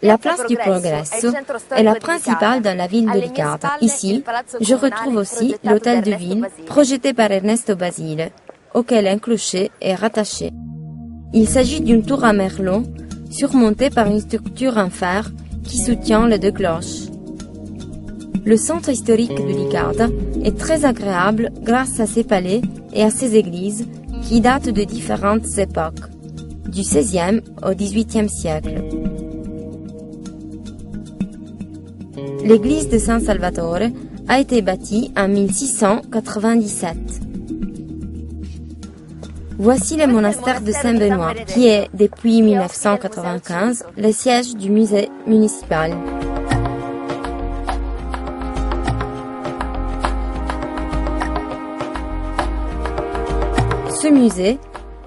La place du Progresso est la principale dans la ville de Licata. Ici, je retrouve aussi l'hôtel de ville projeté par Ernesto Basile, auquel un clocher est rattaché. Il s'agit d'une tour à merlon surmontée par une structure en fer qui soutient les deux cloches. Le centre historique de Licata est très agréable grâce à ses palais et à ses églises qui datent de différentes époques, du XVIe au XVIIIe siècle. L'église de San Salvatore a été bâtie en 1697. Voici le monastère de Saint-Benoît, qui est, depuis 1995, le siège du musée municipal. Ce musée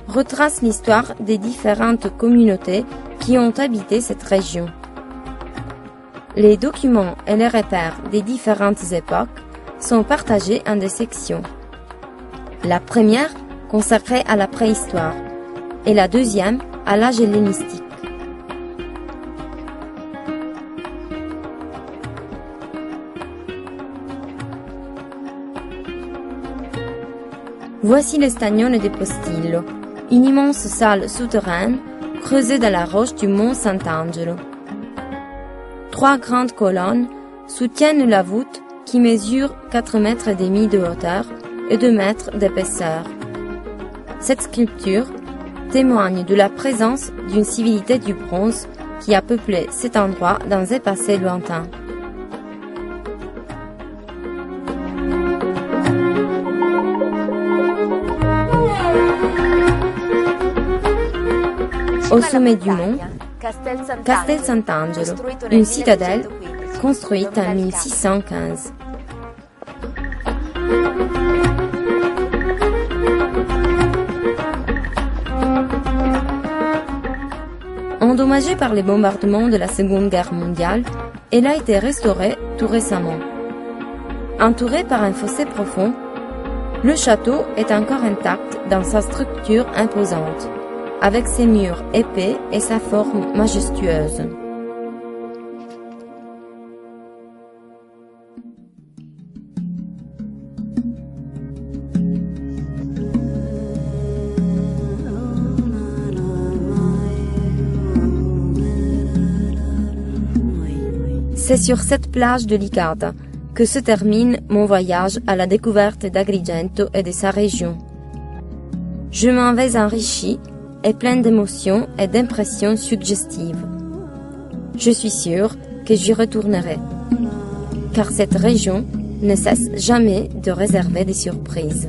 retrace l'histoire des différentes communautés qui ont habité cette région. Les documents et les repères des différentes époques sont partagés en deux sections. La première consacrée à la préhistoire et la deuxième à l'âge hellénistique. Voici le Stagnone de Postillo, une immense salle souterraine creusée dans la roche du mont Sant'Angelo. 3 grandes colonnes soutiennent la voûte qui mesure 4,5 mètres de hauteur et 2 mètres d'épaisseur. Cette sculpture témoigne de la présence d'une civilité du bronze qui a peuplé cet endroit dans un passé lointain. Au sommet du mont, Castel Sant'Angelo, une citadelle construite en 1615. Endommagée par les bombardements de la Seconde Guerre mondiale, elle a été restaurée tout récemment. Entourée par un fossé profond, le château est encore intact dans sa structure imposante, avec ses murs épais et sa forme majestueuse. C'est sur cette plage de Licata que se termine mon voyage à la découverte d'Agrigento et de sa région. Je m'en vais enrichi et plein d'émotions et d'impressions suggestives. Je suis sûre que j'y retournerai, car cette région ne cesse jamais de réserver des surprises.